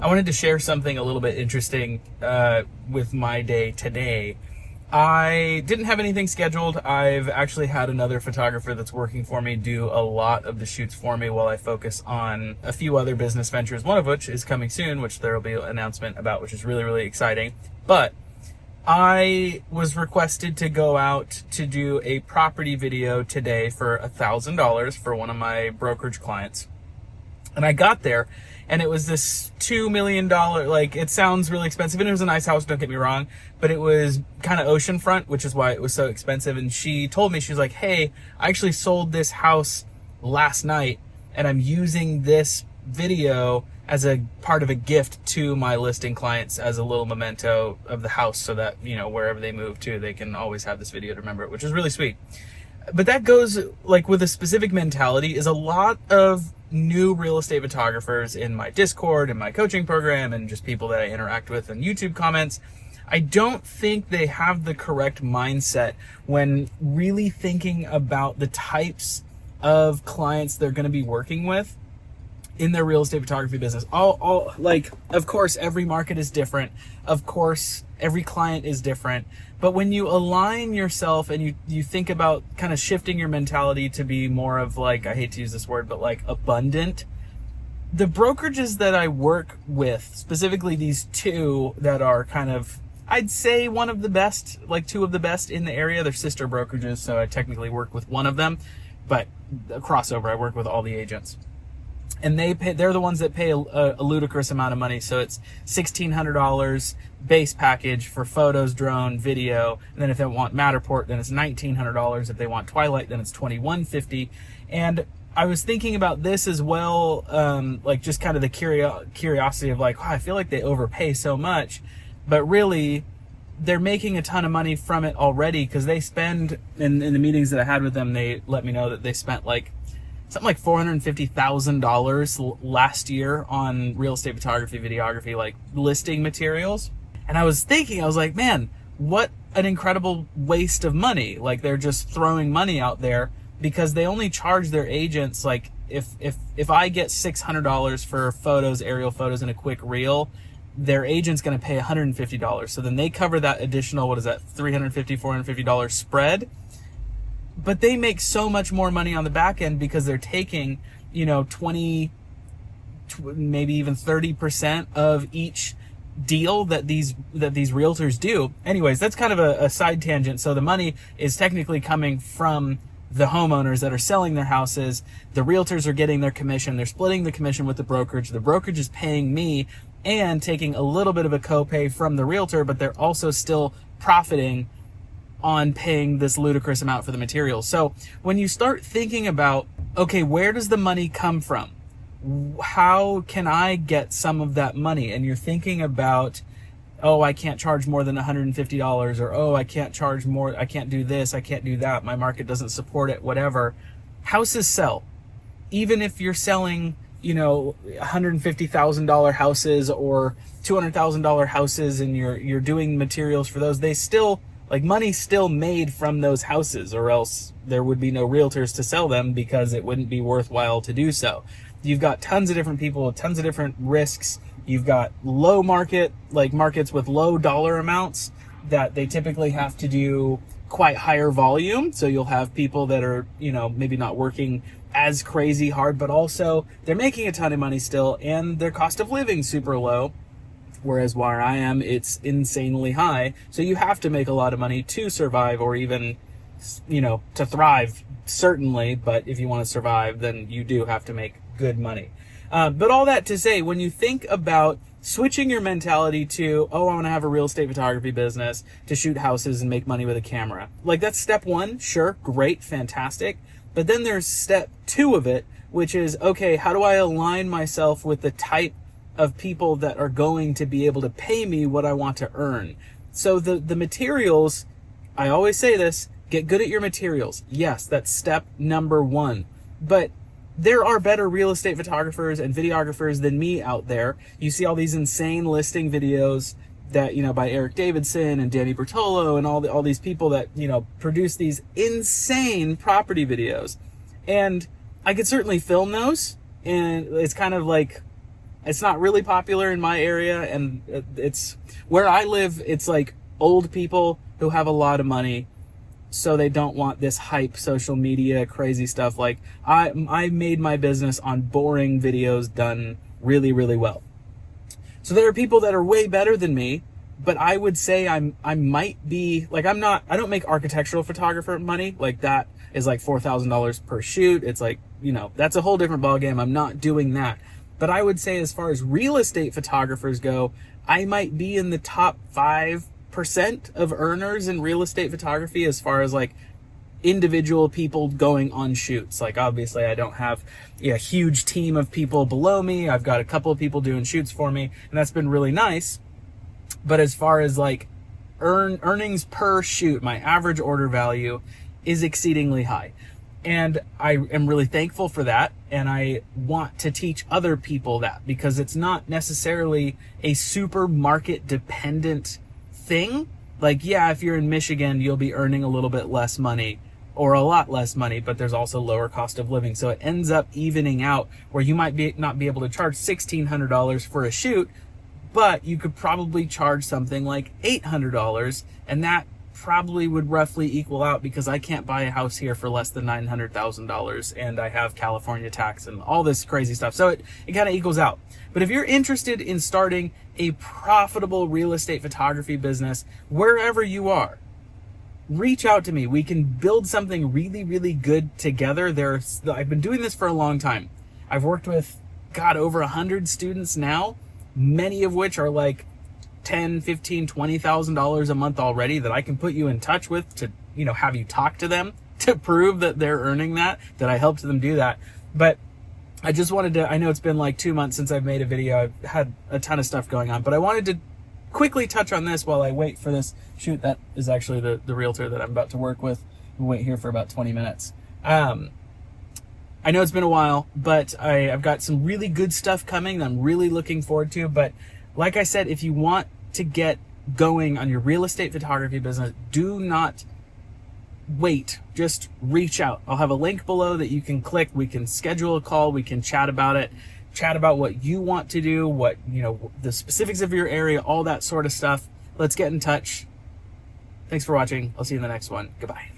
I wanted to share something a little bit interesting with my day today. I didn't have anything scheduled. I've actually had another photographer that's working for me do a lot of the shoots for me while I focus on a few other business ventures, one of which is coming soon, which there will be an announcement about, which is really, really exciting. But I was requested to go out to do a property video today for $1,000 for one of my brokerage clients. And I got there, and it was this $2 million, like, it sounds really expensive, and it was a nice house, don't get me wrong, but it was kind of oceanfront, which is why it was so expensive. And she told me, she was like, hey, I actually sold this house last night, and I'm using this video as a part of a gift to my listing clients as a little memento of the house, so that, you know, wherever they move to, they can always have this video to remember it, which is really sweet. But that goes, like, with a specific mentality, is a lot of new real estate photographers in my Discord and my coaching program and just people that I interact with in YouTube comments. I don't think they have the correct mindset when really thinking about the types of clients they're going to be working with in their real estate photography business. Like, of course, every market is different. Of course, every client is different. But when you align yourself and you think about kind of shifting your mentality to be more of, like, I hate to use this word, but like abundant, the brokerages that I work with, specifically these two that are kind of, I'd say one of the best, like two of the best in the area. They're sister brokerages, so I technically work with one of them, but a crossover, I work with all the agents. And they're the ones that pay a ludicrous amount of money. So it's $1,600 base package for photos, drone, video. And then if they want Matterport, then it's $1,900. If they want Twilight, then it's $2,150. And I was thinking about this as well, like just kind of the curiosity of, like, oh, I feel like they overpay so much. But really, they're making a ton of money from it already, because they spend, in the meetings that I had with them, they let me know that they spent something like $450,000 last year on real estate photography, videography, like listing materials. And I was thinking, I was like, man, what an incredible waste of money. Like, they're just throwing money out there because they only charge their agents, like, if I get $600 for photos, aerial photos, and a quick reel, their agent's going to pay $150. So then they cover that additional, what is that, $350, $450 spread. But they make so much more money on the back end because they're taking, 20, maybe even 30% of each deal that these realtors do. Anyways, that's kind of a side tangent. So the money is technically coming from the homeowners that are selling their houses. The realtors are getting their commission. They're splitting the commission with the brokerage. The brokerage is paying me and taking a little bit of a copay from the realtor, but they're also still profiting on paying this ludicrous amount for the materials. So when you start thinking about, okay, where does the money come from? How can I get some of that money? And you're thinking about, oh, I can't charge more than $150, or, oh, I can't charge more, I can't do this, I can't do that, my market doesn't support it, whatever. Houses sell. Even if you're selling, $150,000 houses or $200,000 houses, and you're doing materials for those, they still, like, money's still made from those houses, or else there would be no realtors to sell them because it wouldn't be worthwhile to do so. You've got tons of different people, tons of different risks. You've got low market, like markets with low dollar amounts that they typically have to do quite higher volume. So you'll have people that are, maybe not working as crazy hard, but also they're making a ton of money still, and their cost of living super low. Whereas where I am, it's insanely high. So you have to make a lot of money to survive, or even, to thrive, certainly. But if you want to survive, then you do have to make good money. But all that to say, when you think about switching your mentality to, oh, I want to have a real estate photography business to shoot houses and make money with a camera. Like, that's step one. Sure, great, fantastic. But then there's step two of it, which is, okay, how do I align myself with the type of people that are going to be able to pay me what I want to earn? So the materials, I always say this, get good at your materials. Yes, that's step number one. But there are better real estate photographers and videographers than me out there. You see all these insane listing videos that, by Eric Davidson and Danny Bertolo and all these people that, produce these insane property videos. And I could certainly film those, and it's kind of like, It's not really popular in my area, and it's where I live. It's like old people who have a lot of money, so they don't want this hype social media crazy stuff. Like I made my business on boring videos done really, really well. So there are people that are way better than me, but I would say I might be like, I don't make architectural photographer money. Like that is like $4,000 per shoot. It's like, that's a whole different ballgame. I'm not doing that. But I would say as far as real estate photographers go, I might be in the top 5% of earners in real estate photography as far as like individual people going on shoots. Like obviously I don't have a huge team of people below me. I've got a couple of people doing shoots for me, and that's been really nice. But as far as like earnings per shoot, my average order value is exceedingly high. And I am really thankful for that. And I want to teach other people that, because it's not necessarily a super market dependent thing. Like, yeah, if you're in Michigan, you'll be earning a little bit less money or a lot less money, but there's also lower cost of living. So it ends up evening out where you might not be able to charge $1,600 for a shoot, but you could probably charge something like $800, and that probably would roughly equal out, because I can't buy a house here for less than $900,000, and I have California tax and all this crazy stuff. So it kind of equals out. But if you're interested in starting a profitable real estate photography business, wherever you are, reach out to me. We can build something really, really good together. I've been doing this for a long time. I've worked with, over 100 students now, many of which are like $10,000, $15,000, $20,000 a month already, that I can put you in touch with to, have you talk to them to prove that they're earning that I helped them do that. But I just wanted to, I know it's been like 2 months since I've made a video. I've had a ton of stuff going on, but I wanted to quickly touch on this while I wait for this shoot. That is actually the realtor that I'm about to work with. We'll wait here for about 20 minutes. I know it's been a while, but I've got some really good stuff coming that I'm really looking forward to. But like I said, if you want to get going on your real estate photography business, do not wait. Just reach out. I'll have a link below that you can click. We can schedule a call. We can chat about it, chat about what you want to do, what, the specifics of your area, all that sort of stuff. Let's get in touch. Thanks for watching. I'll see you in the next one. Goodbye.